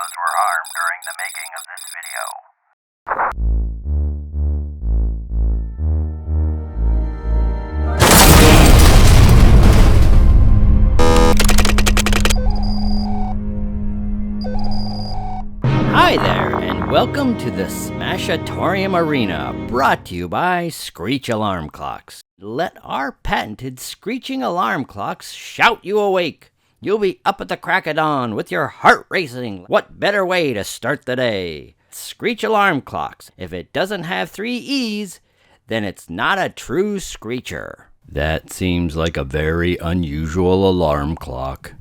heroes were harmed during the making of this video. Hi there, and welcome to the Smashatorium Arena, brought to you by Screech Alarm Clocks. Let our patented screeching alarm clocks shout you awake. You'll be up at the crack of dawn with your heart racing. What better way to start the day? Screech Alarm Clocks. If it doesn't have 3 E's, then it's not a true screecher. That seems like a very unusual alarm clock.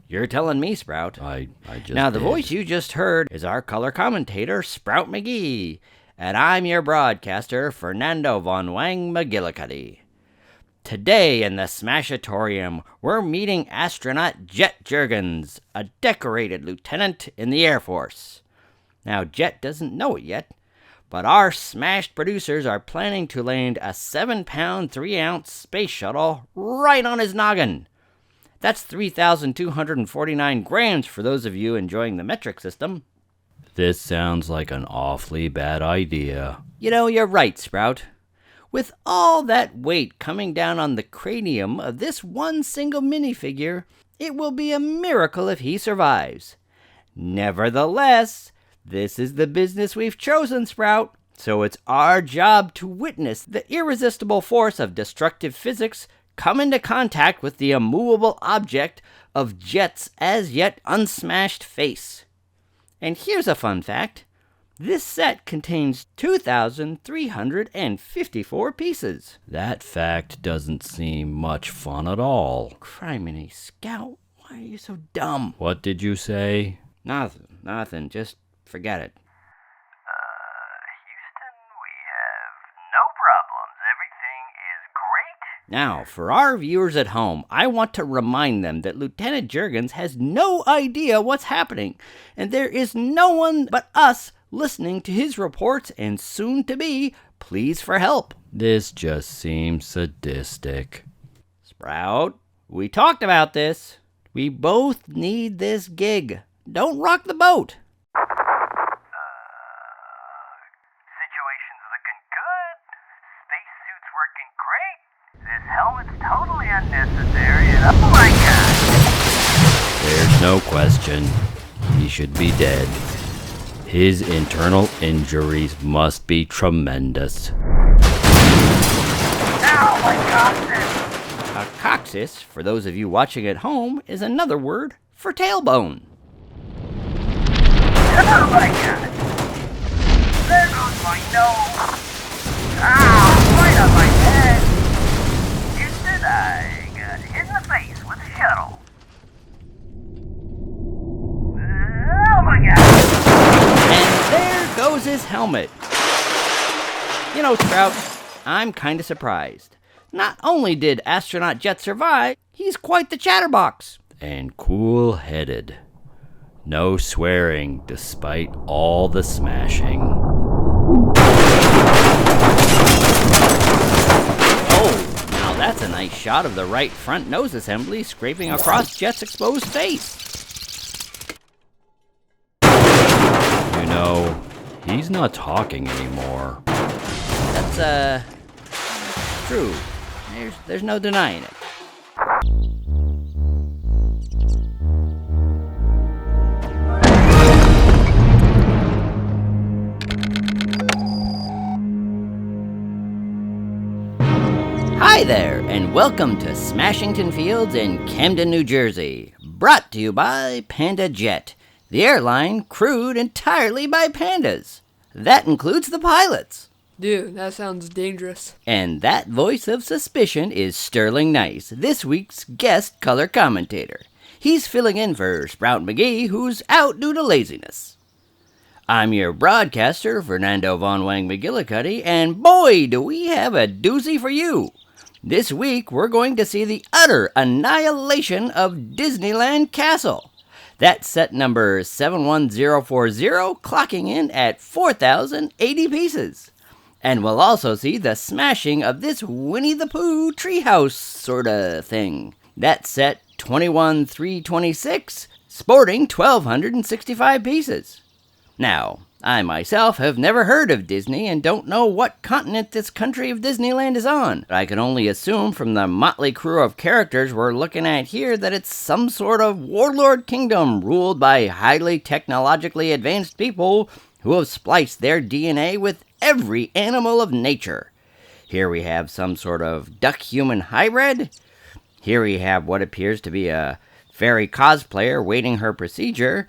You're telling me, Sprout. I just Now, the did. voice you just heard is our color commentator, Sprout McGee, and I'm your broadcaster, Fernando Von Wang McGillicuddy. Today in the Smashatorium, we're meeting astronaut Jet Juergens, a decorated lieutenant in the Air Force. Now, Jet doesn't know it yet, but our smashed producers are planning to land a 7-pound, 3-ounce space shuttle right on his noggin. That's 3,249 grams for those of you enjoying the metric system. This sounds like an awfully bad idea. You know, you're right, Sprout. With all that weight coming down on the cranium of this one single minifigure, it will be a miracle if he survives. Nevertheless, this is the business we've chosen, Sprout, so it's our job to witness the irresistible force of destructive physics come into contact with the immovable object of Jet's as yet unsmashed face. And here's a fun fact. This set contains 2,354 pieces. That fact doesn't seem much fun at all. Criminy Scout, why are you so dumb? What did you say? Nothing, just forget it. Houston, we have no problems. Everything is great. Now, for our viewers at home, I want to remind them that Lieutenant Juergens has no idea what's happening, and there is no one but us listening to his reports and soon-to-be pleas for help. This just seems sadistic. Sprout, we talked about this. We both need this gig. Don't rock the boat. Situation's looking good. Spacesuit's working great. This helmet's totally unnecessary, and oh my god! There's no question. He should be dead. His internal injuries must be tremendous. Ow, my coccyx! A coccyx, for those of you watching at home, is another word for tailbone. Oh my god! There goes my nose! Ow, right on my head! Houston, I got hit in the face with a shuttle. Oh my god! And there goes his helmet. You know, Sprout, I'm kind of surprised. Not only did astronaut Jet survive, he's quite the chatterbox. And cool-headed. No swearing despite all the smashing. Oh, now that's a nice shot of the right front nose assembly scraping across Jet's exposed face. You know, he's not talking anymore. That's, true. There's no denying it. Hi there, and welcome to Smashington Fields in Camden, New Jersey. Brought to you by Panda Jet, the airline crewed entirely by pandas. That includes the pilots. Dude, that sounds dangerous. And that voice of suspicion is Sterling Nice, this week's guest color commentator. He's filling in for Sprout McGee, who's out due to laziness. I'm your broadcaster, Fernando Von Wang McGillicuddy, and boy, do we have a doozy for you. This week, we're going to see the utter annihilation of Disneyland Castle. That's set number 71040, clocking in at 4,080 pieces. And we'll also see the smashing of this Winnie the Pooh treehouse sorta thing. That's set 21326, sporting 1,265 pieces. Now, I myself have never heard of Disney and don't know what continent this country of Disneyland is on. But I can only assume from the motley crew of characters we're looking at here that it's some sort of warlord kingdom ruled by highly technologically advanced people who have spliced their DNA with every animal of nature. Here we have some sort of duck-human hybrid. Here we have what appears to be a fairy cosplayer waiting her procedure.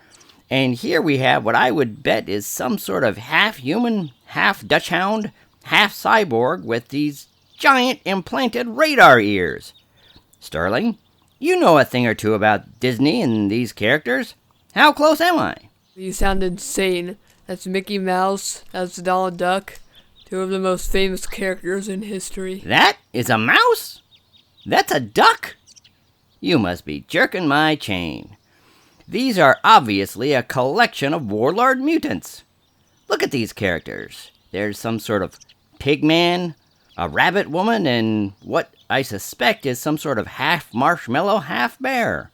And here we have what I would bet is some sort of half-human, half-Dutch hound, half-cyborg with these giant implanted radar ears. Sterling, you know a thing or two about Disney and these characters. How close am I? You sound insane. That's Mickey Mouse, that's Donald Duck, two of the most famous characters in history. That is a mouse? That's a duck? You must be jerking my chain. These are obviously a collection of warlord mutants. Look at these characters. There's some sort of pigman, a rabbit woman, and what I suspect is some sort of half marshmallow, half bear.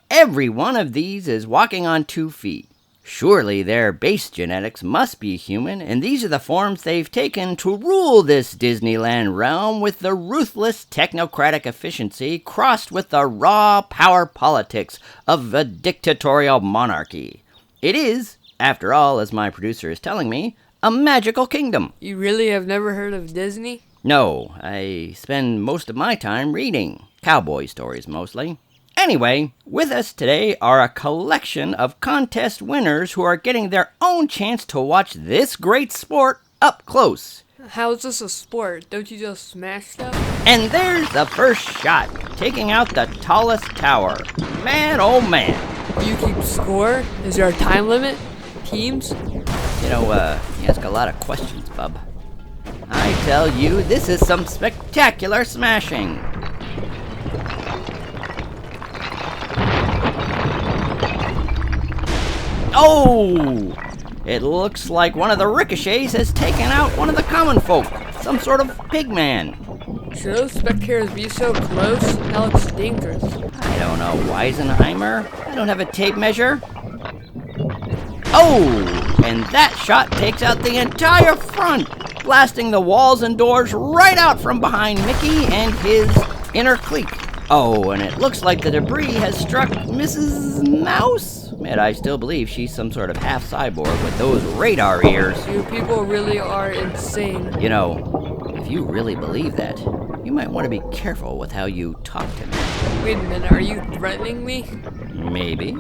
Every one of these is walking on 2 feet. Surely their base genetics must be human, and these are the forms they've taken to rule this Disneyland realm with the ruthless technocratic efficiency crossed with the raw power politics of a dictatorial monarchy. It is, after all, as my producer is telling me, a magical kingdom. You really have never heard of Disney? No, I spend most of my time reading. Cowboy stories, mostly. Anyway, with us today are a collection of contest winners who are getting their own chance to watch this great sport up close. How is this a sport? Don't you just smash stuff? And there's the first shot, taking out the tallest tower. Man, oh man. Do you keep score? Is there a time limit? Teams? You ask a lot of questions, bub. I tell you, this is some spectacular smashing. Oh! It looks like one of the ricochets has taken out one of the common folk. Some sort of pigman. Should those spectators be so close? That looks dangerous. I don't know, Weisenheimer. I don't have a tape measure. Oh! And that shot takes out the entire front, blasting the walls and doors right out from behind Mickey and his inner clique. Oh, and it looks like the debris has struck Mrs. Mouse. And I still believe she's some sort of half cyborg with those radar ears. You people really are insane. You know, if you really believe that, you might want to be careful with how you talk to me. Wait a minute, are you threatening me? Maybe.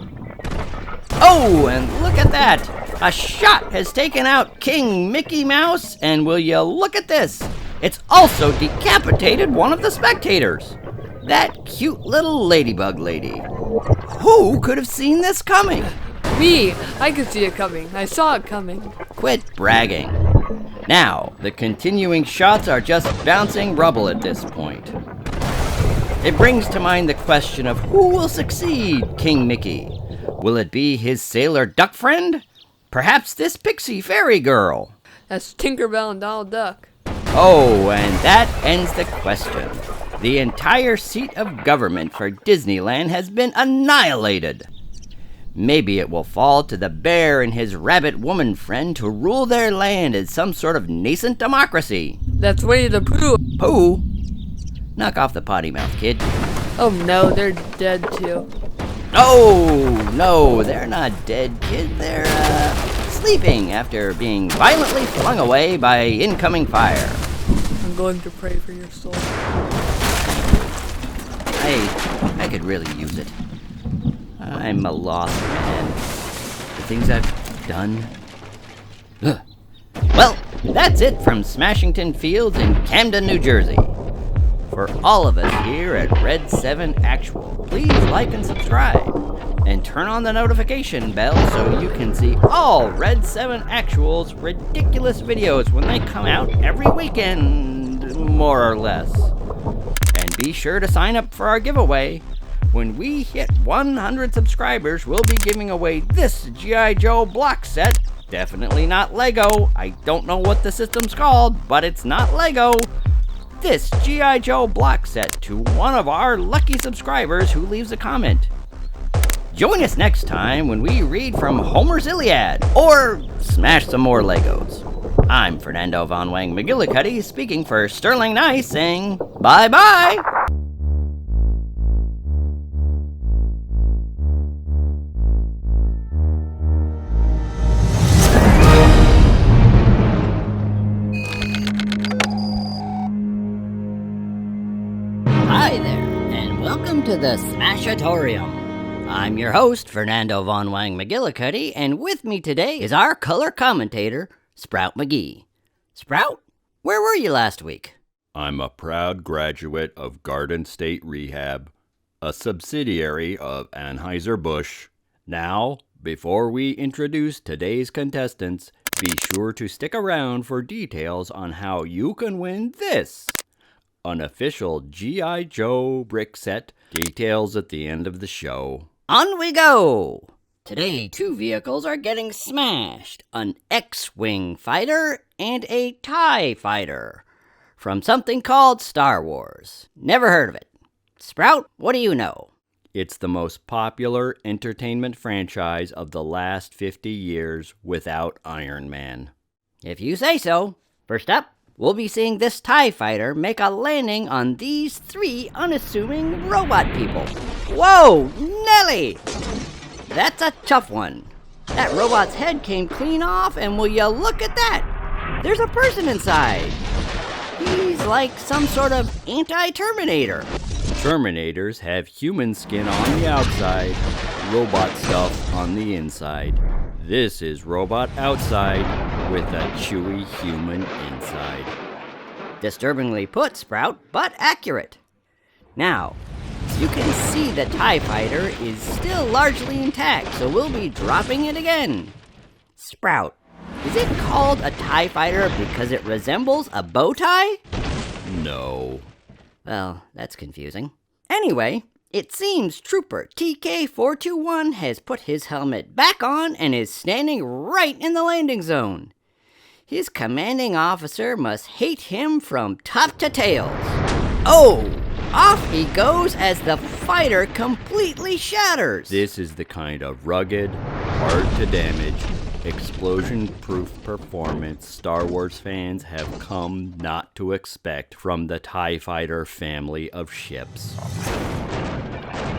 Oh, and look at that! A shot has taken out King Mickey Mouse, and will you look at this? It's also decapitated one of the spectators. That cute little ladybug lady. Who could have seen this coming? Me! I could see it coming. I saw it coming. Quit bragging. Now, the continuing shots are just bouncing rubble at this point. It brings to mind the question of who will succeed King Mickey. Will it be his sailor duck friend? Perhaps this pixie fairy girl? That's Tinkerbell and Donald Duck. Oh, and that ends the question. The entire seat of government for Disneyland has been annihilated. Maybe it will fall to the bear and his rabbit woman friend to rule their land as some sort of nascent democracy. That's Winnie the Pooh. Pooh? Knock off the potty mouth, kid. Oh no, they're dead too. Oh, no, they're not dead, kid. They're, sleeping after being violently flung away by incoming fire. I'm going to pray for your soul. I could really use it. I'm a lost man. The things I've done. Ugh. Well, that's it from Smashington Fields in Camden, New Jersey. For all of us here at Red 7 Actual, please like and subscribe. And turn on the notification bell so you can see all Red 7 Actual's ridiculous videos when they come out every weekend, more or less. And be sure to sign up for our giveaway. When we hit 100 subscribers, we'll be giving away this G.I. Joe block set. Definitely not Lego. I don't know what the system's called, but it's not Lego. This G.I. Joe block set to one of our lucky subscribers who leaves a comment. Join us next time when we read from Homer's Iliad, or smash some more Legos. I'm Fernando Von Wang McGillicuddy, speaking for Sterling Nice, saying bye-bye! Hi there, and welcome to the Smashatorium. I'm your host, Fernando Von Wang McGillicuddy, and with me today is our color commentator, Sprout McGee. Sprout, where were you last week? I'm a proud graduate of Garden State Rehab, a subsidiary of Anheuser-Busch. Now, before we introduce today's contestants, be sure to stick around for details on how you can win this unofficial G.I. Joe brick set. Details at the end of the show. On we go! Today, two vehicles are getting smashed. An X-Wing fighter and a TIE fighter. From something called Star Wars. Never heard of it. Sprout, what do you know? It's the most popular entertainment franchise of the last 50 years without Iron Man. If you say so. First up, we'll be seeing this TIE fighter make a landing on these three unassuming robot people. Whoa, Nelly! That's a tough one. That robot's head came clean off, and will you look at that? There's a person inside. He's like some sort of anti-Terminator. Terminators have human skin on the outside, robot stuff on the inside. This is robot outside with a chewy human inside. Disturbingly put, Sprout, but accurate. Now, you can see the TIE fighter is still largely intact, so we'll be dropping it again. Sprout, is it called a TIE fighter because it resembles a bow tie? No. Well, that's confusing. Anyway, it seems Trooper TK421 has put his helmet back on and is standing right in the landing zone. His commanding officer must hate him from top to tails. Oh, off he goes as the fighter completely shatters. This is the kind of rugged, hard to damage, explosion-proof performance Star Wars fans have come not to expect from the TIE Fighter family of ships.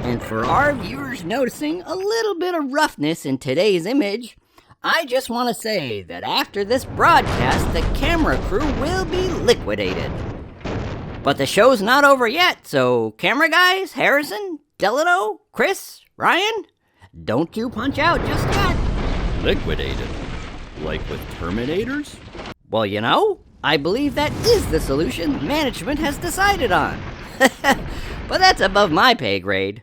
And for our viewers noticing a little bit of roughness in today's image, I just want to say that after this broadcast, the camera crew will be liquidated. But the show's not over yet, so camera guys, Harrison, Delano, Chris, Ryan, don't you punch out just yet. Liquidated? Like with Terminators? Well, you know, I believe that is the solution management has decided on. But that's above my pay grade.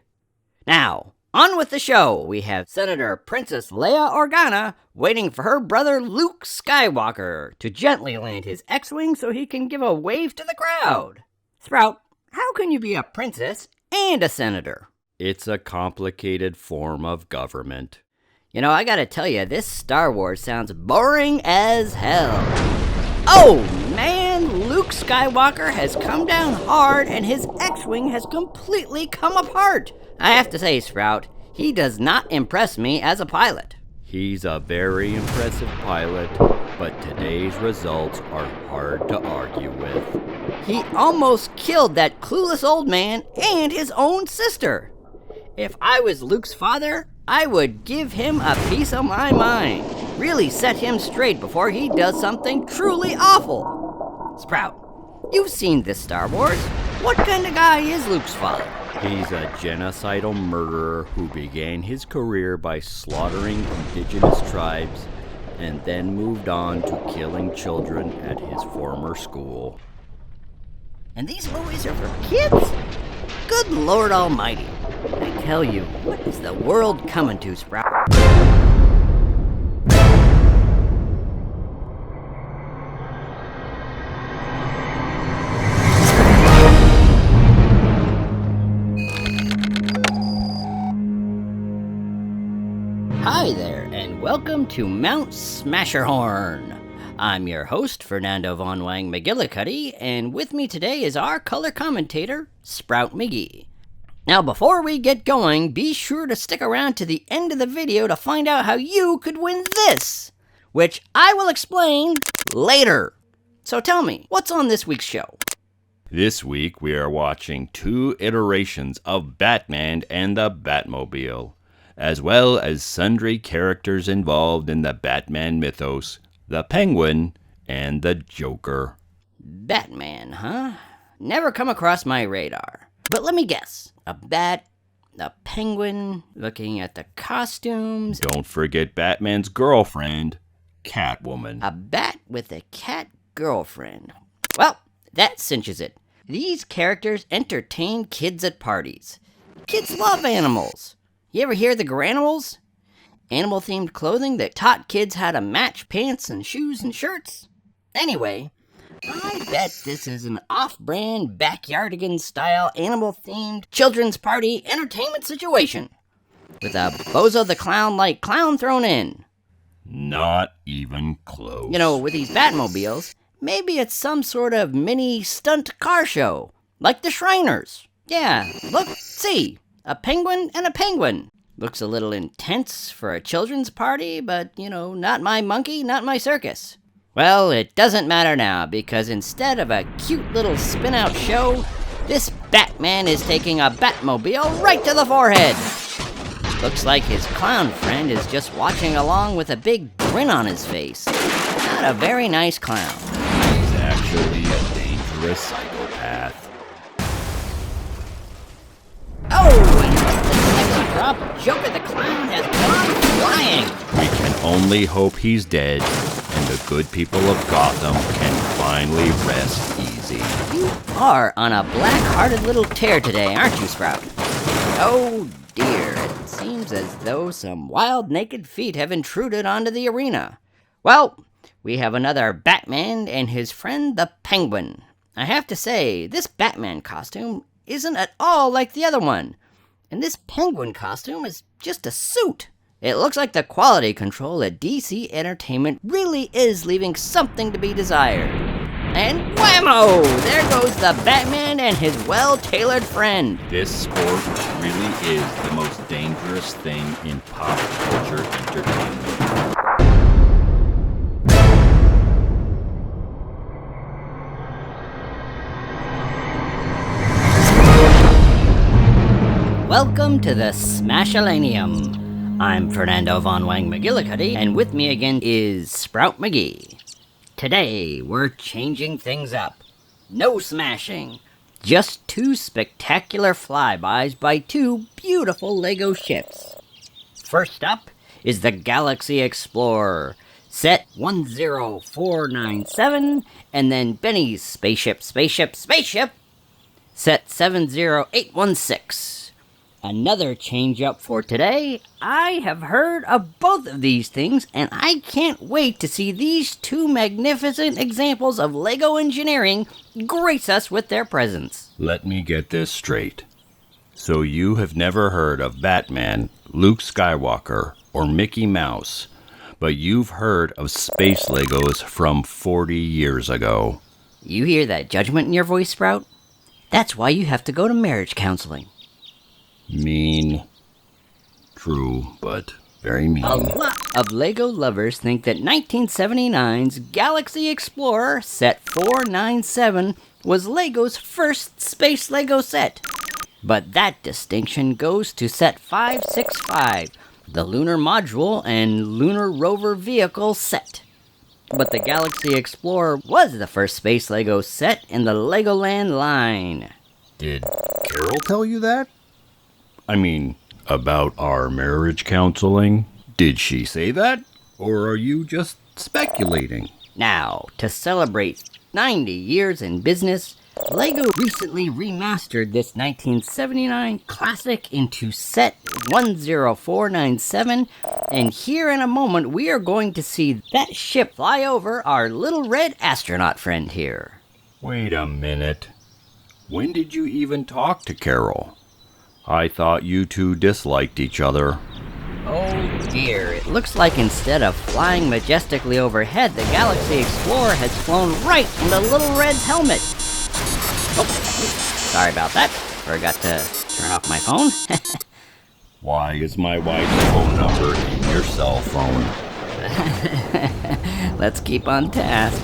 Now, on with the show. We have Senator Princess Leia Organa waiting for her brother Luke Skywalker to gently land his X-Wing so he can give a wave to the crowd. Sprout, how can you be a princess and a senator? It's a complicated form of government. You know, I gotta tell you, this Star Wars sounds boring as hell. Oh, man, Luke Skywalker has come down hard and his X-Wing has completely come apart. I have to say, Sprout, he does not impress me as a pilot. He's a very impressive pilot, but today's results are hard to argue with. He almost killed that clueless old man and his own sister. If I was Luke's father, I would give him a piece of my mind. Really set him straight before he does something truly awful. Sprout, you've seen this Star Wars. What kind of guy is Luke's father? He's a genocidal murderer who began his career by slaughtering indigenous tribes and then moved on to killing children at his former school. And these movies are for kids? Good Lord Almighty. I tell you, what is the world coming to, Sprout? Hi there, and welcome to Mount Smasherhorn. I'm your host, Fernando Von Wang McGillicuddy, and with me today is our color commentator, Sprout McGee. Now, before we get going, be sure to stick around to the end of the video to find out how you could win this, which I will explain later. So tell me, what's on this week's show? This week we are watching 2 iterations of Batman and the Batmobile, as well as sundry characters involved in the Batman mythos, the Penguin and the Joker. Batman, huh? Never come across my radar. But let me guess. A bat, a penguin, looking at the costumes. Don't forget Batman's girlfriend, Catwoman. A bat with a cat girlfriend. Well, that cinches it. These characters entertain kids at parties. Kids love animals. You ever hear the Granimals? Animal-themed clothing that taught kids how to match pants and shoes and shirts? Anyway, I bet this is an off-brand backyardigan-style animal-themed children's party entertainment situation, with a Bozo the Clown-like clown thrown in. Not even close. You know, with these Batmobiles, maybe it's some sort of mini stunt car show, like the Shriners. Yeah, look, see, a penguin and a penguin. Looks a little intense for a children's party, but, not my monkey, not my circus. Well, it doesn't matter now, because instead of a cute little spin-out show, this Batman is taking a Batmobile right to the forehead. Looks like his clown friend is just watching along with a big grin on his face. Not a very nice clown. He's actually a dangerous psychopath. Oh, and the next drop, Joker the Clown has gone flying. We can only hope he's dead, and the good people of Gotham can finally rest easy. You are on a black-hearted little tear today, aren't you, Sprout? Oh dear, it seems as though some wild naked feet have intruded onto the arena. Well, we have another Batman and his friend the Penguin. I have to say, this Batman costume isn't at all like the other one. And this Penguin costume is just a suit. It looks like the quality control at DC Entertainment really is leaving something to be desired. And whammo! There goes the Batman and his well-tailored friend. This sport really is the most dangerous thing in pop culture entertainment. Welcome to the Smashalanium. I'm Fernando Von Wang McGillicuddy, and with me again is Sprout McGee. Today, we're changing things up. No smashing. Just 2 spectacular flybys by 2 beautiful Lego ships. First up is the Galaxy Explorer, set 10497, and then Benny's Spaceship, set 70816. Another change-up for today. I have heard of both of these things, and I can't wait to see these 2 magnificent examples of Lego engineering grace us with their presence. Let me get this straight. So you have never heard of Batman, Luke Skywalker, or Mickey Mouse, but you've heard of space Legos from 40 years ago. You hear that judgment in your voice, Sprout? That's why you have to go to marriage counseling. Mean. True, but very mean. A lot of Lego lovers think that 1979's Galaxy Explorer Set 497 was Lego's first space Lego set. But that distinction goes to Set 565, the Lunar Module and Lunar Rover Vehicle set. But the Galaxy Explorer was the first space Lego set in the Legoland line. Did Carol tell you that? I mean, about our marriage counseling? Did she say that? Or are you just speculating? Now, to celebrate 90 years in business, Lego recently remastered this 1979 classic into Set 10497, and here in a moment we are going to see that ship fly over our little red astronaut friend here. Wait a minute. When did you even talk to Carol? I thought you 2 disliked each other. Oh dear, it looks like instead of flying majestically overhead, the Galaxy Explorer has flown right into Little Red's helmet. Oh, sorry about that. Forgot to turn off my phone? Why is my wife's phone number in your cell phone? Let's keep on task.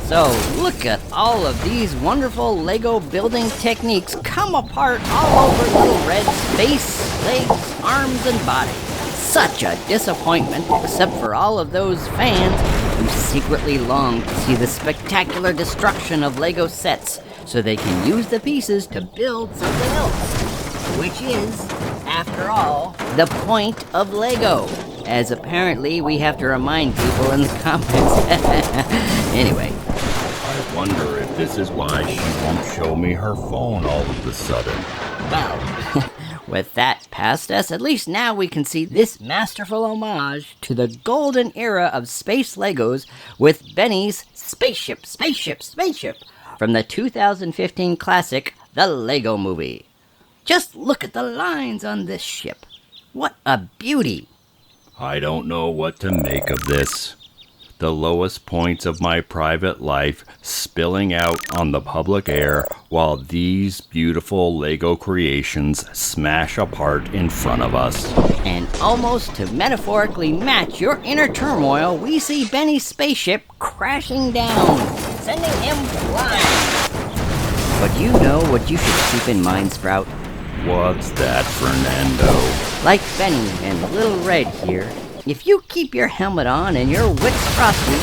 So, look at all of these wonderful Lego building techniques come apart all over Little Red's face, legs, arms, and body. Such a disappointment, except for all of those fans who secretly long to see the spectacular destruction of Lego sets so they can use the pieces to build something else. Which is, after all, the point of Lego. As apparently we have to remind people in the comments. Anyway. I wonder if this is why she won't show me her phone all of a sudden. Well, with that past us, at least now we can see this masterful homage to the golden era of space Legos with Benny's Spaceship from the 2015 classic, The Lego Movie. Just look at the lines on this ship. What a beauty! I don't know what to make of this. The lowest points of my private life spilling out on the public air while these beautiful Lego creations smash apart in front of us. And almost to metaphorically match your inner turmoil, we see Benny's spaceship crashing down, sending him flying. But you know what you should keep in mind, Sprout? What's that, Fernando? Like Benny and Little Red here, if you keep your helmet on and your wits frosty,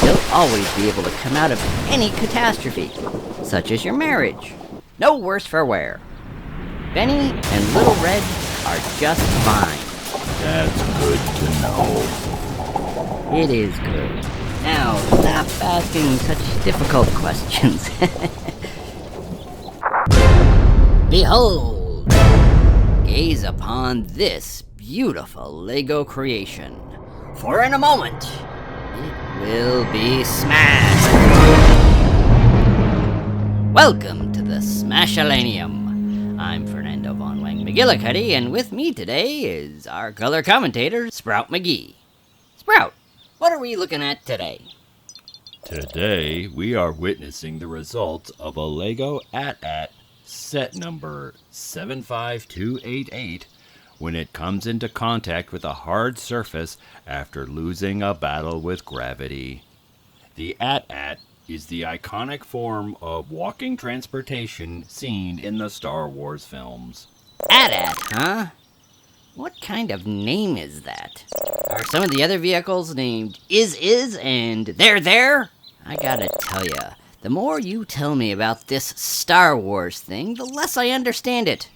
you'll always be able to come out of any catastrophe, such as your marriage. No worse for wear. Benny and Little Red are just fine. That's good to know. It is good. Now, stop asking such difficult questions. Behold! Gaze upon this beautiful Lego creation. For in a moment, it will be smashed. Welcome to the Smashalanium. I'm Fernando Von Wang McGillicuddy, and with me today is our color commentator, Sprout McGee. Sprout, what are we looking at today? Today, we are witnessing the results of a Lego AT-AT set number 75288 when it comes into contact with a hard surface after losing a battle with gravity. The AT-AT is the iconic form of walking transportation seen in the Star Wars films. AT-AT, huh? What kind of name is that? Are some of the other vehicles named Is and There? I gotta tell ya, the more you tell me about this Star Wars thing, the less I understand it.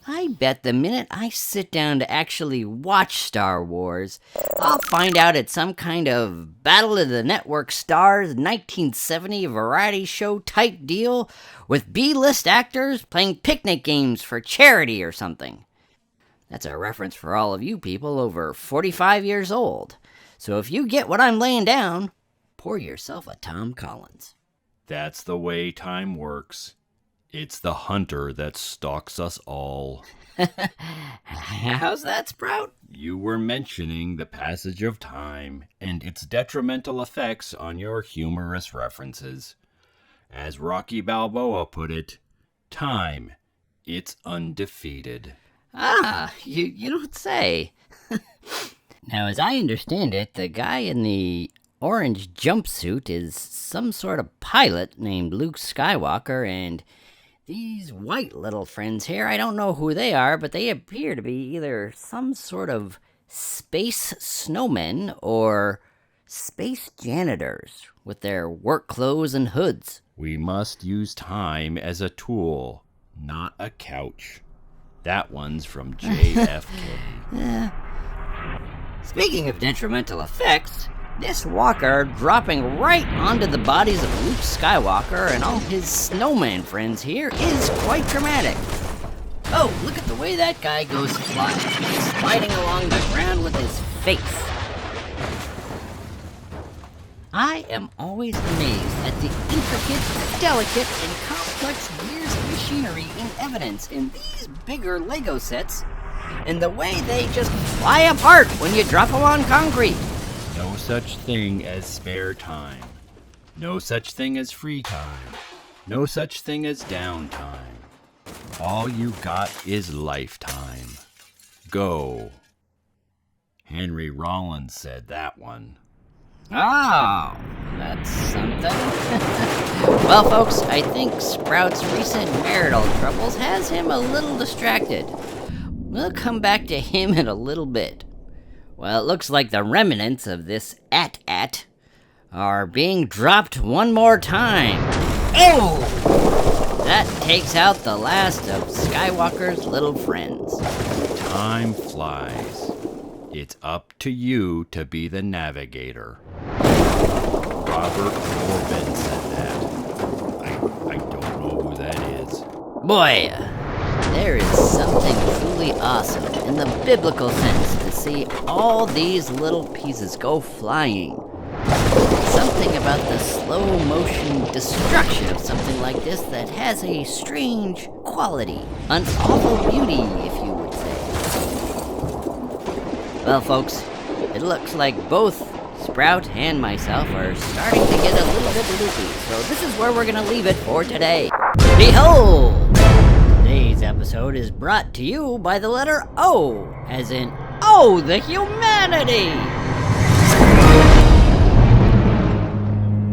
I bet the minute I sit down to actually watch Star Wars, I'll find out it's some kind of Battle of the Network Stars 1970 variety show type deal with B-list actors playing picnic games for charity or something. That's a reference for all of you people over 45 years old. So if you get what I'm laying down, pour yourself a Tom Collins. That's the way time works. It's the hunter that stalks us all. How's that, Sprout? You were mentioning the passage of time and its detrimental effects on your humorous references. As Rocky Balboa put it, time, it's undefeated. Ah, you don't say. Now, as I understand it, the guy in the orange jumpsuit is some sort of pilot named Luke Skywalker, and these white little friends here, I don't know who they are, but they appear to be either some sort of space snowmen or space janitors with their work clothes and hoods. We must use time as a tool, not a couch. That one's from JFK. Speaking of detrimental effects, this walker dropping right onto the bodies of Luke Skywalker and all his snowman friends here is quite dramatic. Oh, look at the way that guy goes flying, sliding along the ground with his face. I am always amazed at the intricate, delicate, and complex gears of machinery in evidence in these bigger Lego sets, and the way they just fly apart when you drop them on concrete. No such thing as spare time. No such thing as free time. No such thing as downtime. All you got is lifetime. Go. Henry Rollins said that one. Oh, that's something. Well, folks, I think Sprout's recent marital troubles has him a little distracted. We'll come back to him in a little bit. Well, it looks like the remnants of this at are being dropped one more time. Oh! That takes out the last of Skywalker's little friends. Time flies. It's up to you to be the navigator. Robert Corbin said that. I don't know who that is. Boy, there is something truly awesome in the biblical sense to see all these little pieces go flying. Something about the slow motion destruction of something like this that has a strange quality, an awful beauty, if you would say. Well, folks, it looks like both Sprout and myself are starting to get a little bit loopy, so this is where we're gonna leave it for today. Behold! Today's episode is brought to you by the letter O, as in, oh, the humanity!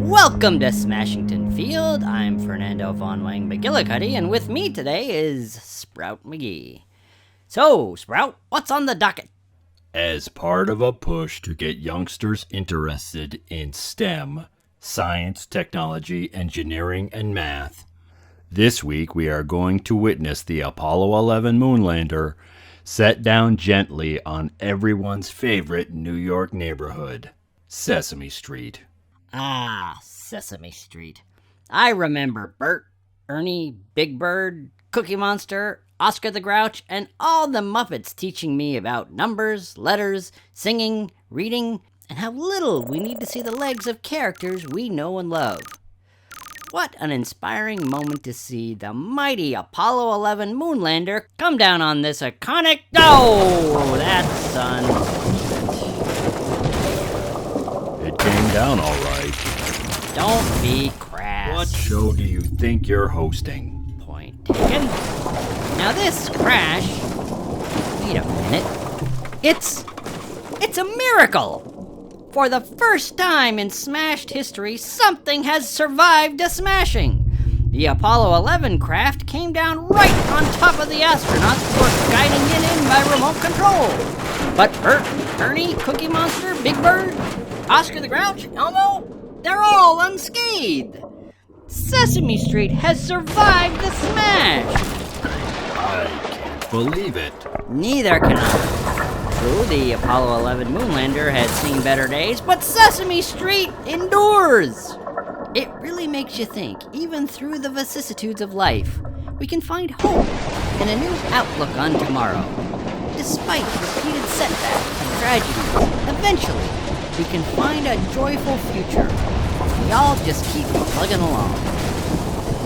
Welcome to Smashington Field. I'm Fernando Von Wang McGillicuddy, and with me today is Sprout McGee. So, Sprout, what's on the docket? As part of a push to get youngsters interested in STEM, science, technology, engineering, and math, this week we are going to witness the Apollo 11 moonlander set down gently on everyone's favorite New York neighborhood, Sesame Street. Ah, Sesame Street. I remember Bert, Ernie, Big Bird, Cookie Monster, Oscar the Grouch, and all the Muppets teaching me about numbers, letters, singing, reading, and how little we need to see the legs of characters we know and love. What an inspiring moment to see the mighty Apollo 11 moonlander come down on this iconic... Oh, that sun. It came down all right. Don't be crass. What show do you think you're hosting? Point taken. Now this crash... Wait a minute. It's a miracle! For the first time in smashed history, something has survived a smashing. The Apollo 11 craft came down right on top of the astronauts who were guiding it in by remote control. But Bert, Ernie, Cookie Monster, Big Bird, Oscar the Grouch, Elmo, they're all unscathed. Sesame Street has survived the smash. I can't believe it. Neither can I. True, the Apollo 11 moonlander has seen better days, but Sesame Street endures. It really makes you think, even through the vicissitudes of life, we can find hope and a new outlook on tomorrow. Despite repeated setbacks and tragedies, eventually, we can find a joyful future. We all just keep plugging along.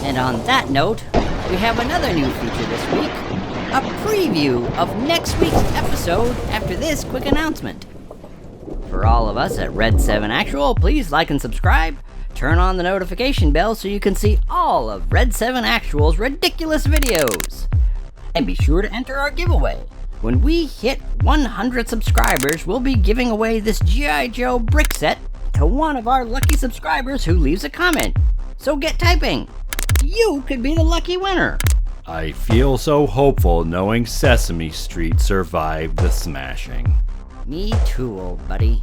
And on that note, we have another new feature this week, a preview of next week's episode after this quick announcement. For all of us at Red 7 Actual, please like and subscribe, turn on the notification bell so you can see all of Red 7 Actual's ridiculous videos. And be sure to enter our giveaway. When we hit 100 subscribers, we'll be giving away this G.I. Joe brick set to one of our lucky subscribers who leaves a comment. So get typing. You could be the lucky winner. I feel so hopeful knowing Sesame Street survived the smashing. Me too, old buddy.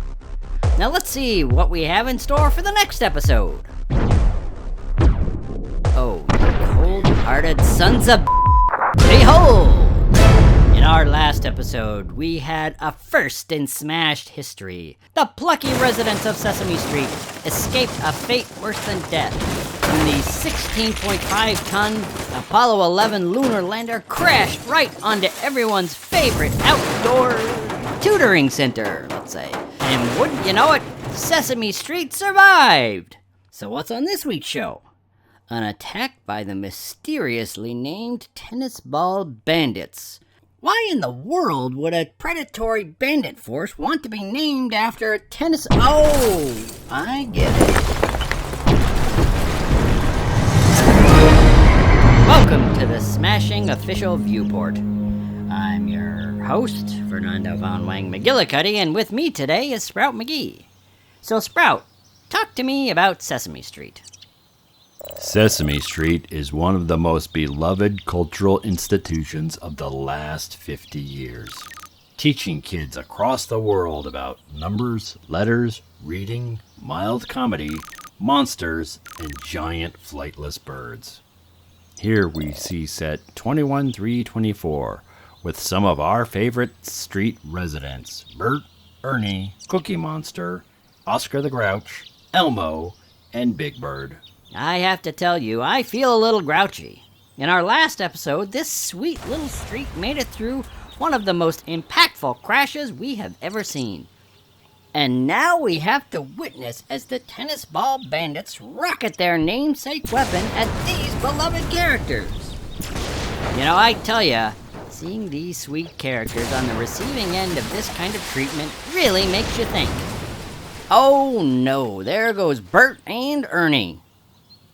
Now let's see what we have in store for the next episode. Oh, you cold-hearted sons of... Behold! In our last episode, we had a first in smashed history. The plucky residents of Sesame Street escaped a fate worse than death when the 16.5-ton Apollo 11 lunar lander crashed right onto everyone's favorite outdoor tutoring center, let's say. And wouldn't you know it, Sesame Street survived! So what's on this week's show? An attack by the mysteriously named tennis ball bandits. Why in the world would a predatory bandit force want to be named after a tennis... Oh, I get it. Welcome welcome to the Smashing Official Viewport. I'm your host, Fernando Von Wang McGillicuddy, and with me today is Sprout McGee. So Sprout, talk to me about Sesame Street. Sesame Street is one of the most beloved cultural institutions of the last 50 years, teaching kids across the world about numbers, letters, reading, mild comedy, monsters, and giant flightless birds. Here we see set 21324 with some of our favorite street residents, Bert, Ernie, Cookie Monster, Oscar the Grouch, Elmo, and Big Bird. I have to tell you, I feel a little grouchy. In our last episode, this sweet little street made it through one of the most impactful crashes we have ever seen. And now we have to witness as the tennis ball bandits rocket their namesake weapon at these beloved characters. You know, I tell ya, seeing these sweet characters on the receiving end of this kind of treatment really makes you think. Oh no, there goes Bert and Ernie.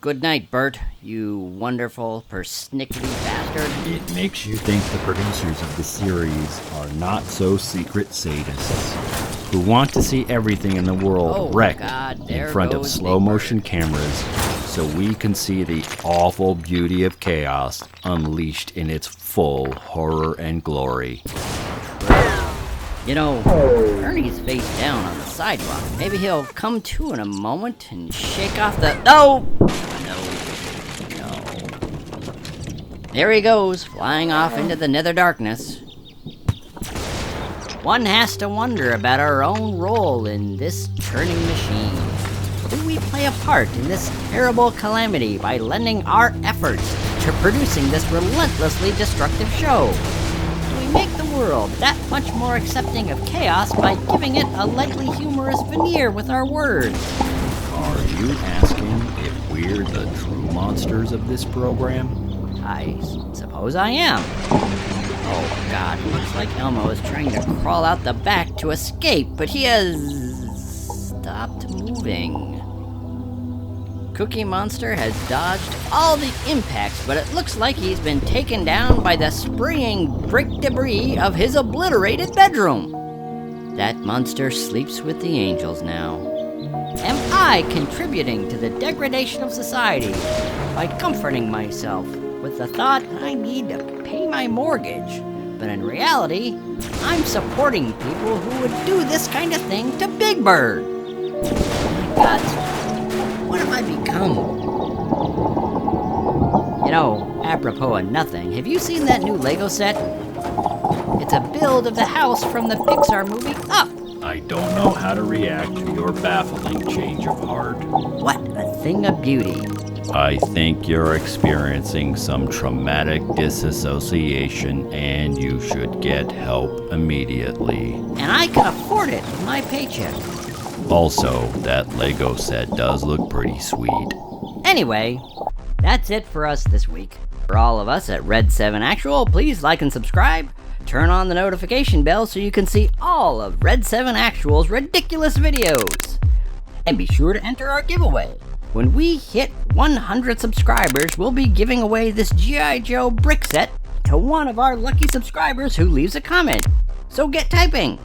Good night, Bert, you wonderful, persnickety bastard. It makes you think the producers of the series are not so secret sadists who want to see everything in the world wrecked in front of slow motion cameras so we can see the awful beauty of chaos unleashed in its full horror and glory. You know, Ernie's face down on the sidewalk. Maybe he'll come to in a moment and shake off the... No! There he goes, flying off into the nether darkness. One has to wonder about our own role in this turning machine. Do we play a part in this terrible calamity by lending our efforts to producing this relentlessly destructive show? Do we make the world that much more accepting of chaos by giving it a lightly humorous veneer with our words? Are you asking if we're the true monsters of this program? I suppose I am. Oh god, it looks like Elmo is trying to crawl out the back to escape, but he has stopped moving. Cookie Monster has dodged all the impacts, but it looks like he's been taken down by the spraying brick debris of his obliterated bedroom. That monster sleeps with the angels now. Am I contributing to the degradation of society by comforting myself with the thought I need to pay my mortgage, but in reality, I'm supporting people who would do this kind of thing to Big Bird? Oh my God, what have I become? You know, apropos of nothing, have you seen that new Lego set? It's a build of the house from the Pixar movie Up. I don't know how to react to your baffling change of heart. What a thing of beauty. I think you're experiencing some traumatic disassociation and you should get help immediately. And I can afford it with my paycheck. Also, that Lego set does look pretty sweet. Anyway, that's it for us this week. For all of us at Red 7 Actual, please like and subscribe. Turn on the notification bell so you can see all of Red 7 Actual's ridiculous videos. And be sure to enter our giveaway. When we hit 100 subscribers, we'll be giving away this G.I. Joe brick set to one of our lucky subscribers who leaves a comment. So get typing.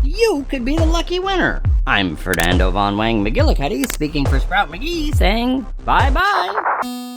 You could be the lucky winner. I'm Fernando Von Wang McGillicuddy, speaking for Sprout McGee, saying bye-bye.